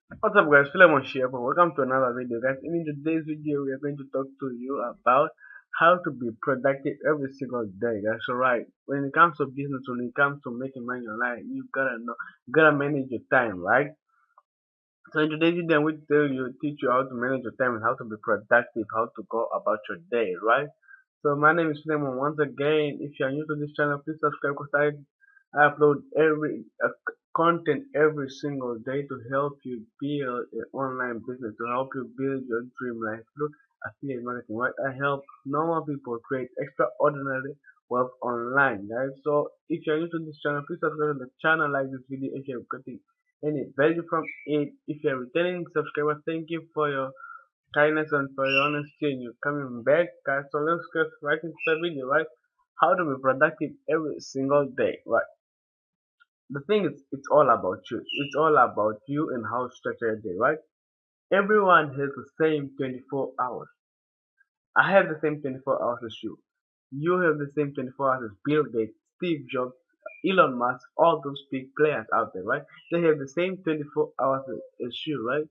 What's up guys, Philemon here, but welcome to another video guys. In today's video we are going to talk to you about how to be productive every single day guys. So right, when it comes to business, when it comes to making money online, you gotta know, you gotta manage your time, right? So in today's video I'm going to teach you how to manage your time and how to be productive, how to go about your day, right? So my name is Philemon. Once again, if you are new to this channel, please subscribe because I upload every content every single day to help you build an online business, to help you build your dream life through affiliate marketing. Right? I help normal people create extraordinary wealth online, guys. So if you're new to this channel, please subscribe to the channel, like this video if you're getting any value from it. If you're a returning subscriber, thank you for your kindness and for your honesty and you coming back, guys. So let's get right into the video, right? How to be productive every single day, right? The thing is, it's all about you. It's all about you and how to structure your day, right? Everyone has the same 24 hours. I have the same 24 hours as you. You have the same 24 hours as Bill Gates, Steve Jobs, Elon Musk, all those big players out there, right? They have the same 24 hours as you, right?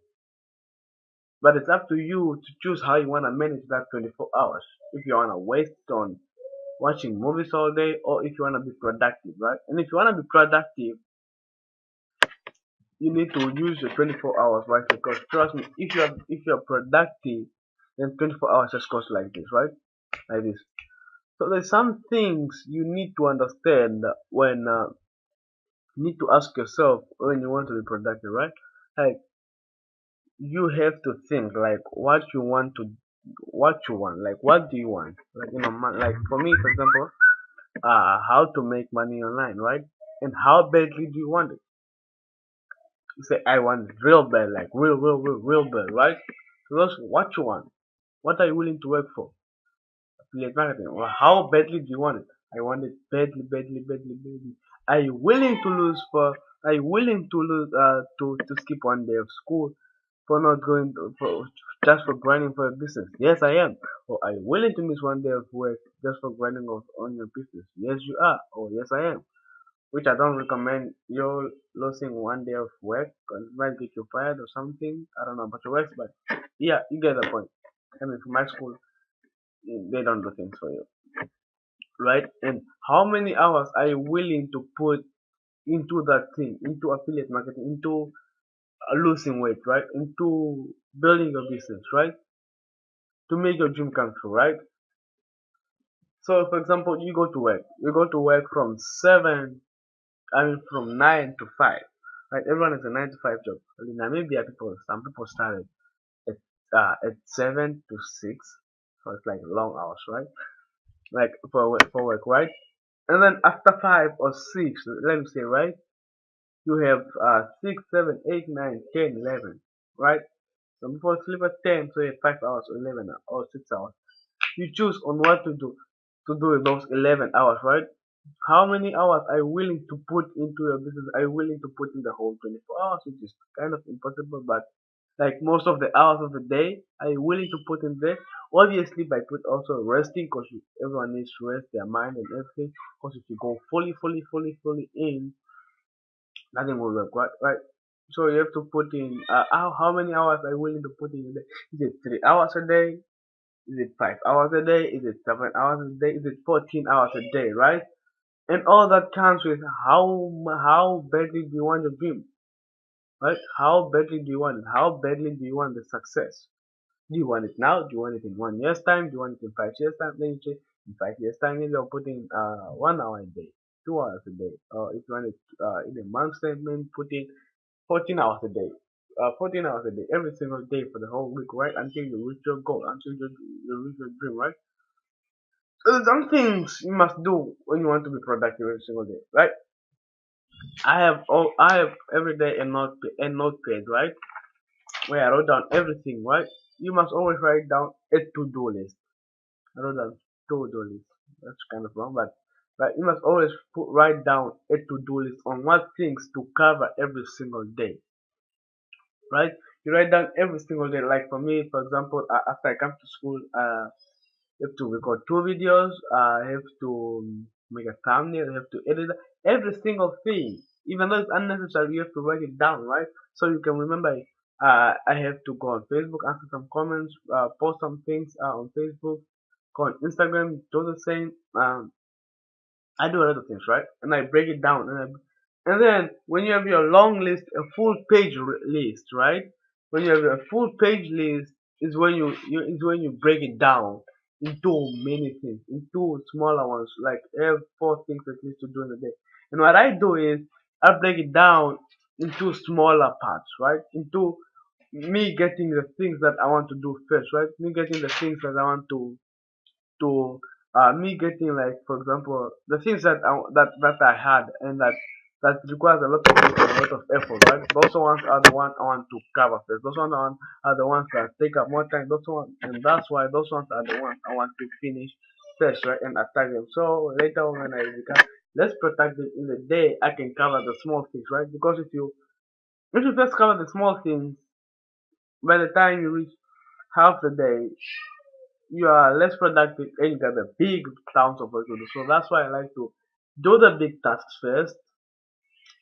But it's up to you to choose how you want to manage that 24 hours. If you want to waste it on watching movies all day or if you want to be productive, right? And if you want to be productive, you need to use your 24 hours, right? Because trust me, if you're productive, then 24 hours just goes like this, right? Like this. So there's some things you need to understand when you need to ask yourself when you want to be productive, right? Like you have to think like what you want, like what do you want, like like for me, for example, how to make money online, right? And how badly do you want it? You say I want it real bad, like real bad, right? So that's what you want. What are you willing to work for? Affiliate marketing. Well, how badly do you want it? I want it badly. Are you willing to lose for? Are you willing to lose? To skip one day of school for not going for just for grinding for a business? Yes, I am. Or are you willing to miss one day of work just for grinding on your business? Yes, you are. Or yes, I am. Which I don't recommend you losing one day of work because it might get you fired or something. I don't know about your works, but yeah, you get the point. I mean, for my school, they don't do things for you, right? And how many hours are you willing to put into that thing, into affiliate marketing, into losing weight, right? Into building your business, right? To make your dream come true, right? So, for example, you go to work. You go to work from 7, I mean, from 9 to 5, right? Everyone has a 9 to 5 job. In Namibia, some people started at, at 7 to 6, so it's like long hours, right? Like for work, right? And then after 5 or 6, let me say, right? You have 6, 7, 8, 9, 10, 11, right? Some people sleep at 10, so you have 5 hours or 11 or 6 hours. You choose on what to do with those 11 hours, right? How many hours are you willing to put into your business? Are you willing to put in the whole 24 hours, which is kind of impossible, but like most of the hours of the day, are you willing to put in there? Obviously, by put also resting, because everyone needs to rest their mind and everything. Because if you go fully in, nothing will work, right? So you have to put in how many hours are you willing to put in a day? Is it 3 hours a day? Is it 5 hours a day? Is it 7 hours a day? Is it 14 hours a day? Right? And all that comes with how badly do you want your dream? Right? How badly do you want it? How badly do you want the success? Do you want it now? Do you want it in 1 year's time? Do you want it in 5 years time? Then you say in 5 years time maybe I'll put in 1 hour a day, 2 hours a day. Or if you want it in a month's time, then put in 14 hours a day. 14 hours a day, every single day for the whole week, right? Until you reach your goal, until you reach your dream, right? So there's some things you must do when you want to be productive every single day, right? I have every day a notepad, right? Where I wrote down everything, right? You must always write down a to-do list. I wrote down to-do list. That's kind of wrong, but you must always write down a to-do list on what things to cover every single day, right? You write down every single day. Like for me, for example, after I come to school, you have to record 2 videos. I have to make a thumbnail. I have to edit every single thing. Even though it's unnecessary, you have to write it down, right? So you can remember it. I have to go on Facebook, answer some comments, post some things on Facebook, go on Instagram, do the same. I do a lot of things, right? And I break it down, and then when you have your long list, a full page list, right? When you have a full page list, is when you break it down into many things, into smaller ones, like I have four things at least to do in a day. And what I do is I break it down into smaller parts, right? Into me getting the things that I want to do first, right? Me getting the things that I want to me getting, like, for example, the things that I had, and that requires a lot of work and a lot of effort, right? Those ones are the ones I want to cover first. Those ones are the ones that take up more time. Those ones, and that's why those ones are the ones I want to finish first, right? And attack them. So later on when I become less productive in the day, I can cover the small things, right? Because if you first cover the small things, by the time you reach half the day, you are less productive and you got the big towns of work to do. So that's why I like to do the big tasks first.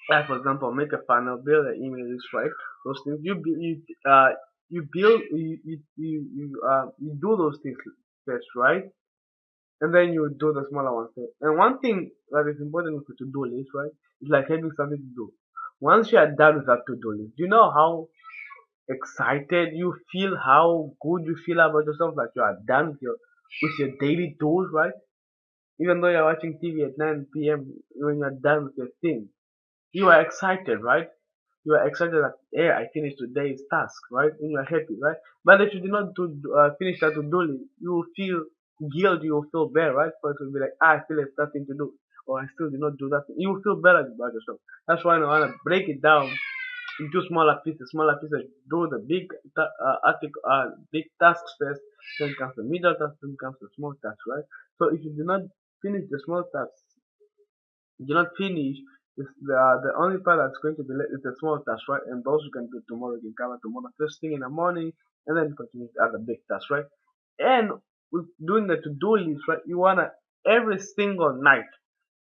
Like, for example, make a funnel, build an email list, right? Those things you build you do those things first, right? And then you do the smaller ones first. And one thing that is important with the to-do list, right, is like having something to do. Once you are done with that to-do list, do you know how excited you feel, how good you feel about yourself, that you are done with your daily tools, right? Even though you're watching TV at 9 p.m., when you're done with your thing, you are excited, right? You are excited that, hey, I finished today's task, right? And you are happy, right? But if you do not finish that to-do list, you will feel guilt, you will feel bad, right? Because you'll be like, I still have nothing to do, or I still did not do that. You will feel better about yourself. That's why I want to break it down into smaller pieces. Smaller pieces. Do the big tasks first. Then comes the middle task. Then comes the small tasks, right? So if you do not finish the small tasks, you do not finish the only part that's going to be left is the small tasks, right? And those you can do tomorrow. You can cover tomorrow first thing in the morning, and then continue with other big tasks, right? And with doing the to-do list, right? You wanna every single night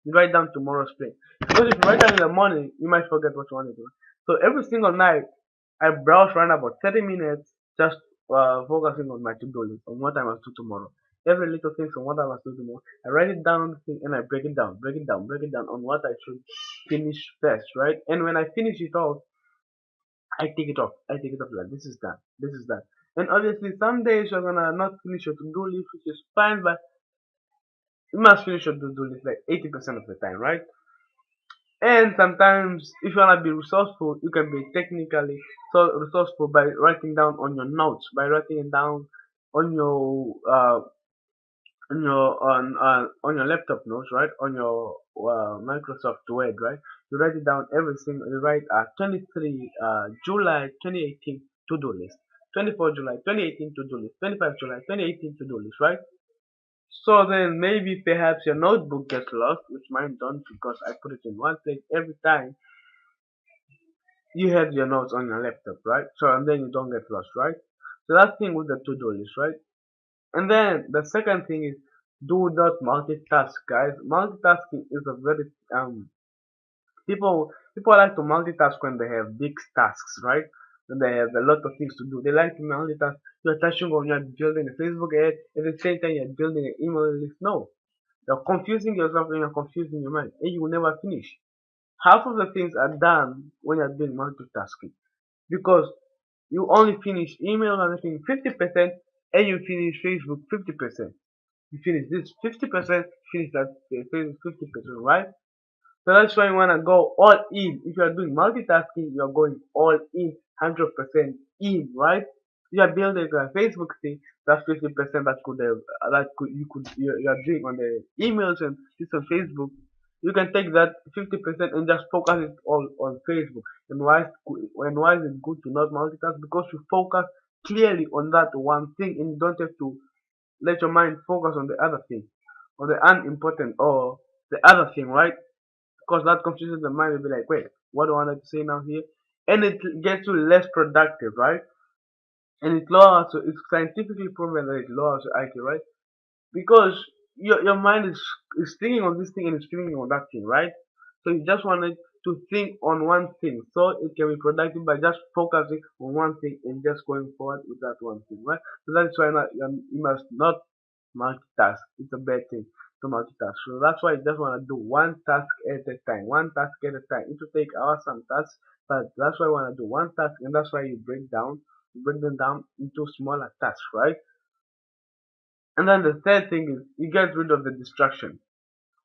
you write down tomorrow's plan. Because if you write down in the morning, you might forget what you want to do. So every single night, I browse around about 30 minutes, just focusing on my to-do list, on what I must do tomorrow. Every little thing on what I must do tomorrow. I write it down on the thing and I break it down on what I should finish first, right? And when I finish it off, I take it off. I take it off like this is done. This is done. And obviously, some days you're gonna not finish your to-do list, which is fine, but you must finish your to-do list like 80% of the time, right? And sometimes, if you wanna be resourceful, you can be technically so resourceful by writing down on your notes, by writing it down on your on your laptop notes, right? On your Microsoft Word, right? You write it down every single. You write 23 July 2018 to do list, 24 July 2018 to do list, 25 July 2018 to do list, right? So then maybe perhaps your notebook gets lost, which mine don't, because I put it in one place every time you have your notes on your laptop, right? So and then you don't get lost, right? So that's the thing with the to-do list, right? And then the second thing is do not multitask, guys. Multitasking is a very people like to multitask when they have big tasks, right? When they have a lot of things to do. They like to multitask. You're touching on you're building a Facebook ad at the same time you're building an email list. No. You're confusing yourself and you're confusing your mind. And you will never finish. Half of the things are done when you're doing multitasking. Because you only finish email and everything 50% and you finish Facebook 50%. You finish this 50%, finish that Facebook 50%, right? So that's why you wanna go all in. If you are doing multitasking, you're going all in, 100% in, right? You are building a Facebook thing. That's 50% you are doing on the emails and this on Facebook. You can take that 50% and just focus it all on Facebook. And why is it good to not multitask? Because you focus clearly on that one thing and you don't have to let your mind focus on the other thing, or the unimportant, or the other thing, right? Because that confuses the mind. Will be like, wait, what do I want to say now here? And it gets you less productive, right? And it lowers, so it's scientifically proven that it lowers your IQ, right? Because your mind is thinking on this thing and it's thinking on that thing, right? So you just want it. to think on one thing. So it can be productive by just focusing on one thing and just going forward with that one thing, right? So that's why you must not multitask. It's a bad thing to multitask. So that's why you just want to do one task at a time. One task at a time. It will take hours some tasks, but that's why you want to do one task, and that's why you break them down into smaller tasks, right? And then the third thing is you get rid of the distraction,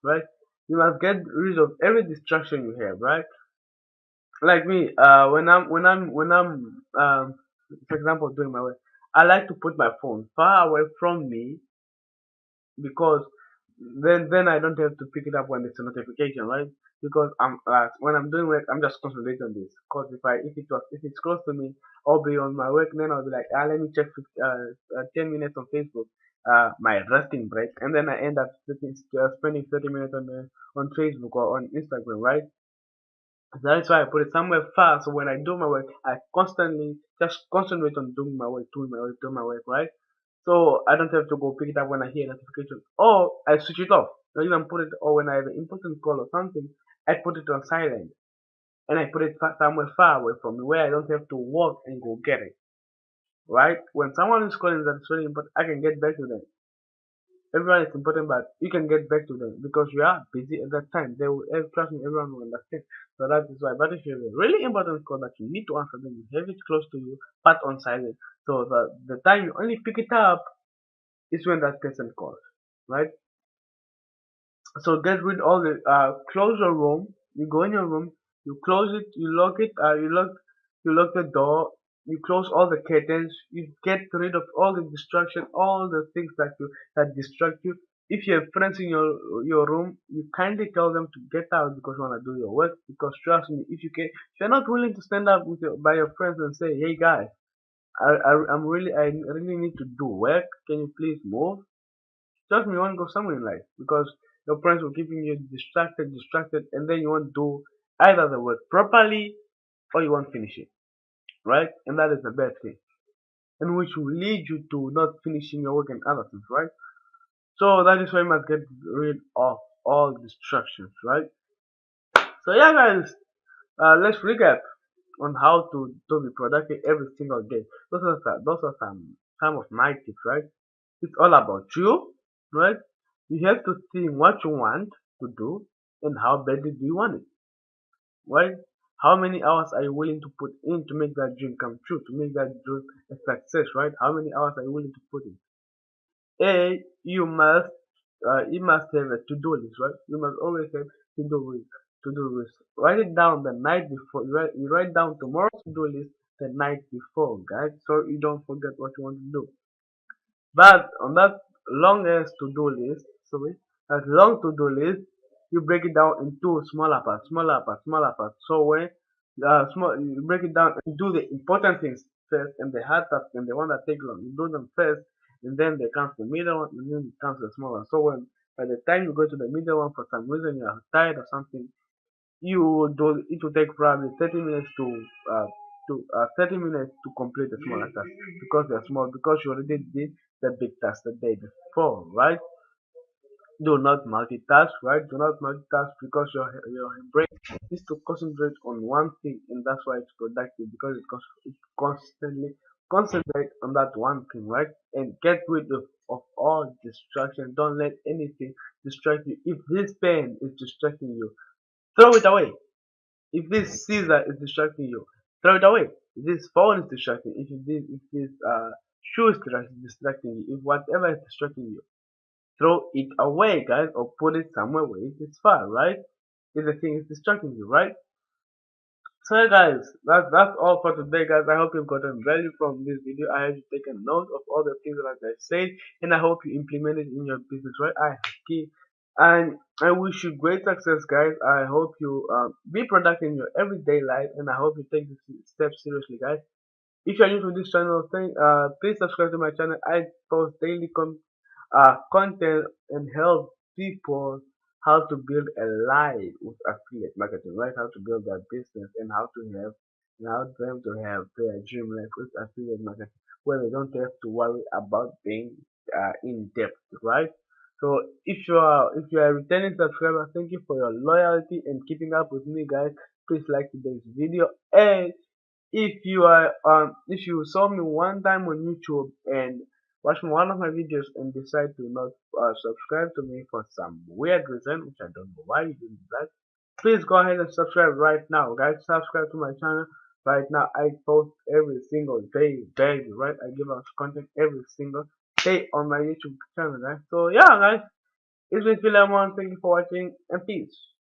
right? You must get rid of every distraction you have, right? Like me, for example, doing my work, I like to put my phone far away from me because then I don't have to pick it up when it's a notification, right? Because when I'm doing work, I'm just concentrating on this. Because if it's close to me, I'll be on my work, then I'll be like, let me check 10 minutes on Facebook, my resting break, and then I end up spending 30 minutes on Facebook or on Instagram, right? That's why I put it somewhere far. So when I do my work, I constantly just concentrate on doing my work, right? So I don't have to go pick it up when I hear a notification. Or I switch it off. Or even put it, or when I have an important call or something, I put it on silent. And I put it somewhere far away from me where I don't have to walk and go get it. Right? When someone is calling that's really important, I can get back to them. Everyone is important, but you can get back to them because you are busy at that time. They will trust me, everyone will understand. So that is why. But if you have a really important call that you need to answer, then you have it close to you, but on silent. So the time you only pick it up is when that person calls, right? So get rid all the close your room. You go in your room, you close it, you lock it, you lock the door, you close all the curtains, you get rid of all the distraction, all the things that distract you. If you have friends in your room, you kindly tell them to get out because you want to do your work. Because trust me, if you're not willing to stand up by your friends and say, hey guys, I really need to do work. Can you please move? Trust me, you won't go somewhere in life because your parents will keeping you distracted, and then you won't do either the work properly or you won't finish it, right? And that is the bad thing, and which will lead you to not finishing your work and other things, right? So that is why you must get rid of all distractions, right? So yeah, guys, let's recap on how to be productive every single day. Those are some of my tips, right? It's all about you, right? You have to think what you want to do and how badly do you want it, right? How many hours are you willing to put in to make that dream come true, to make that dream a success, right? How many hours are you willing to put in? You must have a to-do list, right? You must always have to-do list. Write it down the night before. You write down tomorrow's to-do list the night before, guys, so you don't forget what you want to do. But on that long ass to-do list, sorry, that long to-do list, you break it down into smaller parts. So when you break it down and do the important things first, and the hard tasks and the one that take long, you do them first, and then there comes the middle one, and then comes the small one. So when by the time you go to the middle one, for some reason you are tired or something, it will take probably 30 minutes to 30 minutes to complete the smaller task because they're small, because you already did the big task the day before, right? Do not multitask, right? Do not multitask because your brain needs to concentrate on one thing, and that's why it's productive because it constantly concentrate on that one thing, right? And get rid of all distraction. Don't let anything distract you. If this pen is distracting you, throw it away. If this Caesar is distracting you, throw it away. If this phone is distracting, if this shoe is distracting you, if whatever is distracting you, throw it away, guys, or put it somewhere where it is far, right? If the thing is distracting you, right? So yeah, guys, that's all for today, guys. I hope you've gotten value from this video. I hope you've taken note of all the things that I said, and I hope you implement it in your business, right? And I wish you great success, guys. I hope you be productive in your everyday life, and I hope you take this step seriously, guys. If you're new to this channel, please subscribe to my channel. I post daily content and help people how to build a life with affiliate marketing, right? How to build their business and how them to have their dream life with affiliate marketing, where they don't have to worry about being in depth, right? So if you are a returning subscriber, thank you for your loyalty and keeping up with me, guys. Please like today's video. And if you saw me one time on YouTube and watch one of my videos and decide to not subscribe to me for some weird reason, which I don't know why you didn't do that, please go ahead and subscribe right now, guys. Subscribe to my channel right now. I post every single day, daily, right? I give out content every single day on my YouTube channel, guys. So yeah, guys, it's been Philemon. Thank you for watching and peace.